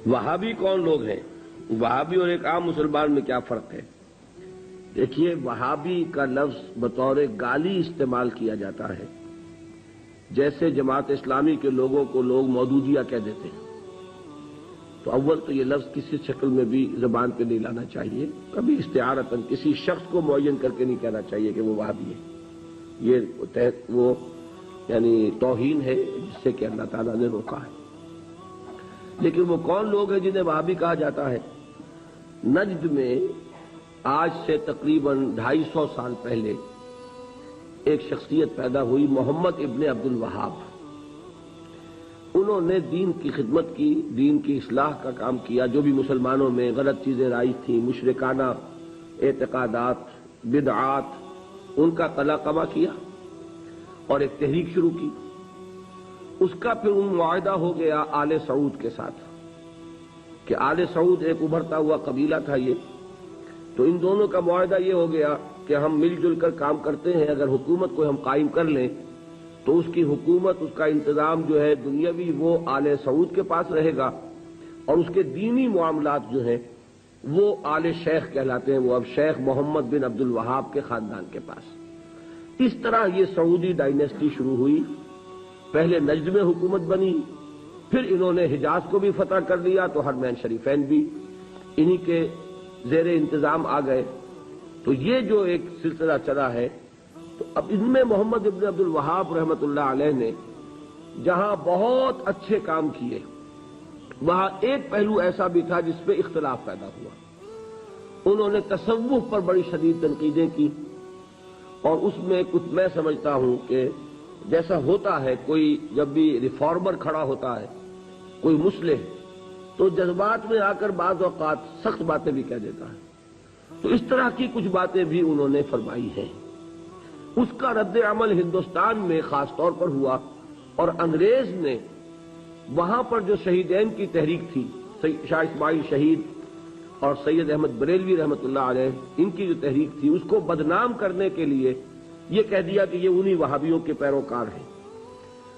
وہابی کون لوگ ہیں؟ وہابی اور ایک عام مسلمان میں کیا فرق ہے؟ دیکھیے، وہابی کا لفظ بطور گالی استعمال کیا جاتا ہے، جیسے جماعت اسلامی کے لوگوں کو لوگ مودودیہ کہہ دیتے ہیں۔ تو اول تو یہ لفظ کسی شکل میں بھی زبان پہ نہیں لانا چاہیے، کبھی استعارتاً کسی شخص کو معین کر کے نہیں کہنا چاہیے کہ وہ وہابی ہے۔ یہ یعنی توہین ہے جس سے کہ اللہ تعالیٰ نے روکا ہے۔ لیکن وہ کون لوگ ہیں جنہیں وہابی کہا جاتا ہے؟ نجد میں آج سے تقریباً 250 سال پہلے ایک شخصیت پیدا ہوئی، محمد ابن عبد الوہاب۔ انہوں نے دین کی خدمت کی، دین کی اصلاح کا کام کیا، جو بھی مسلمانوں میں غلط چیزیں رائج تھیں، مشرکانہ اعتقادات، بدعات، ان کا قلع قبا کیا اور ایک تحریک شروع کی۔ اس کا پھر ان معاہدہ ہو گیا آل سعود کے ساتھ کہ آل سعود ایک ابھرتا ہوا قبیلہ تھا یہ، تو ان دونوں کا معاہدہ یہ ہو گیا کہ ہم مل جل کر کام کرتے ہیں، اگر حکومت کو ہم قائم کر لیں تو اس کی حکومت، اس کا انتظام جو ہے دنیاوی، وہ آل سعود کے پاس رہے گا، اور اس کے دینی معاملات جو ہیں وہ آل شیخ کہلاتے ہیں، وہ اب شیخ محمد بن عبد الوہاب کے خاندان کے پاس۔ اس طرح یہ سعودی ڈائنیسٹی شروع ہوئی۔ پہلے نجد میں حکومت بنی، پھر انہوں نے حجاز کو بھی فتح کر لیا، تو حرمین شریفین بھی انہی کے زیر انتظام آ گئے۔ تو یہ جو ایک سلسلہ چلا ہے، تو اب ان میں محمد ابن عبد الوہاب رحمۃ اللہ علیہ نے جہاں بہت اچھے کام کیے، وہاں ایک پہلو ایسا بھی تھا جس پہ اختلاف پیدا ہوا۔ انہوں نے تصوف پر بڑی شدید تنقیدیں کی، اور اس میں کچھ میں سمجھتا ہوں کہ جیسا ہوتا ہے، کوئی جب بھی ریفارمر کھڑا ہوتا ہے، کوئی مصلح، تو جذبات میں آ کر بعض اوقات سخت باتیں بھی کہہ دیتا ہے، تو اس طرح کی کچھ باتیں بھی انہوں نے فرمائی ہیں۔ اس کا رد عمل ہندوستان میں خاص طور پر ہوا، اور انگریز نے وہاں پر جو شہیدین کی تحریک تھی، شاہ اسماعیل شہید اور سید احمد بریلوی رحمۃ اللہ علیہ، ان کی جو تحریک تھی، اس کو بدنام کرنے کے لیے یہ کہہ دیا کہ یہ انہی وہابیوں کے پیروکار ہیں،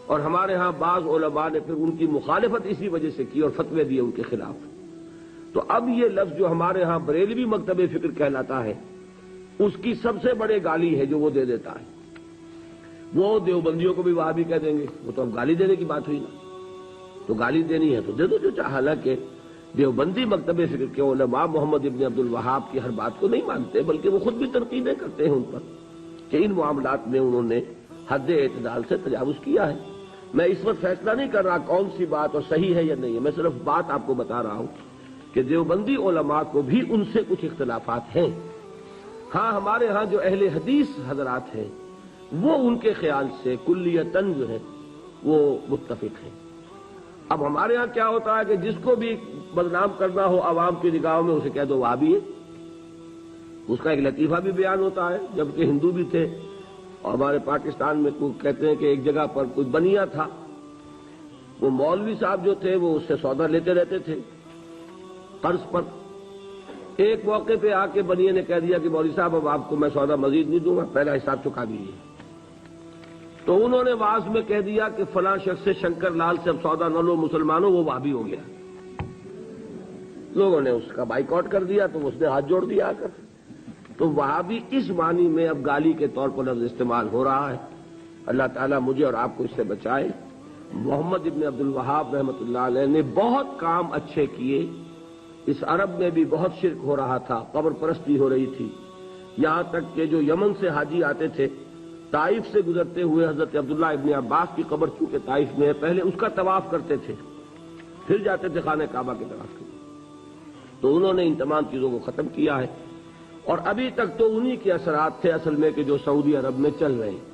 اور ہمارے ہاں بعض علماء نے پھر ان کی مخالفت اسی وجہ سے کی اور فتوے دیے ان کے خلاف۔ تو اب یہ لفظ جو ہمارے ہاں بریلوی مکتب فکر کہلاتا ہے، اس کی سب سے بڑے گالی ہے جو وہ دے دیتا ہے۔ وہ دیوبندیوں کو بھی وہابی کہہ دیں گے، وہ تو اب گالی دینے کی بات ہوئی نا، تو گالی دینی ہے تو دے دو جو چاہے۔ حالانکہ دیوبندی مکتب فکر کے علماء محمد ابن عبد الوہاب کی ہر بات کو نہیں مانتے، بلکہ وہ خود بھی تنقیدیں کرتے ہیں ان پر کہ ان معاملات میں انہوں نے حد اعتدال سے تجاوز کیا ہے۔ میں اس وقت فیصلہ نہیں کر رہا کون سی بات اور صحیح ہے یا نہیں ہے، میں صرف بات آپ کو بتا رہا ہوں کہ دیوبندی علماء کو بھی ان سے کچھ اختلافات ہیں۔ ہاں، ہمارے ہاں جو اہل حدیث حضرات ہیں وہ ان کے خیال سے کلیتاً جو ہے وہ متفق ہیں۔ اب ہمارے ہاں کیا ہوتا ہے کہ جس کو بھی بدنام کرنا ہو عوام کی نگاہوں میں، اسے کہہ دو وہابی ہے۔ اس کا ایک لطیفہ بھی بیان ہوتا ہے، جبکہ ہندو بھی تھے، اور ہمارے پاکستان میں کہتے ہیں کہ ایک جگہ پر کوئی بنیا تھا، وہ مولوی صاحب جو تھے وہ اس سے سودا لیتے رہتے تھے قرض پر۔ ایک موقع پہ آ کے بنیے نے کہہ دیا کہ مولوی صاحب اب آپ کو میں سودا مزید نہیں دوں گا، پہلا حساب چکا دیجیے۔ تو انہوں نے واعظ میں کہہ دیا کہ فلاں شخص سے شنکر لال سے اب سودا نہ لو مسلمانوں، وہ وہابی ہو گیا۔ لوگوں نے اس کا بائیکاٹ کر دیا، تو اس نے ہاتھ جوڑ دیا آ کر۔ تو وہابی اس معنی میں اب گالی کے طور پر لفظ استعمال ہو رہا ہے۔ اللہ تعالیٰ مجھے اور آپ کو اس سے بچائے۔ محمد ابن عبد الوہاب رحمۃ اللہ علیہ نے بہت کام اچھے کیے۔ اس عرب میں بھی بہت شرک ہو رہا تھا، قبر پرستی ہو رہی تھی، یہاں تک کہ جو یمن سے حاجی آتے تھے، طائف سے گزرتے ہوئے حضرت عبداللہ ابن عباس کی قبر چونکہ طائف میں ہے، پہلے اس کا طواف کرتے تھے، پھر جاتے تھے خانہ کعبہ کی طرف۔ تو انہوں نے ان تمام چیزوں کو ختم کیا ہے، اور ابھی تک تو انہی کے اثرات تھے اصل میں کہ جو سعودی عرب میں چل رہے ہیں۔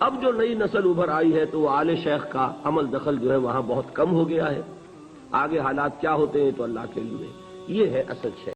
اب جو نئی نسل ابھر آئی ہے تو وہ آل شیخ کا عمل دخل جو ہے وہاں بہت کم ہو گیا ہے۔ آگے حالات کیا ہوتے ہیں تو اللہ کے علم ہے۔ یہ ہے اصل شیخ۔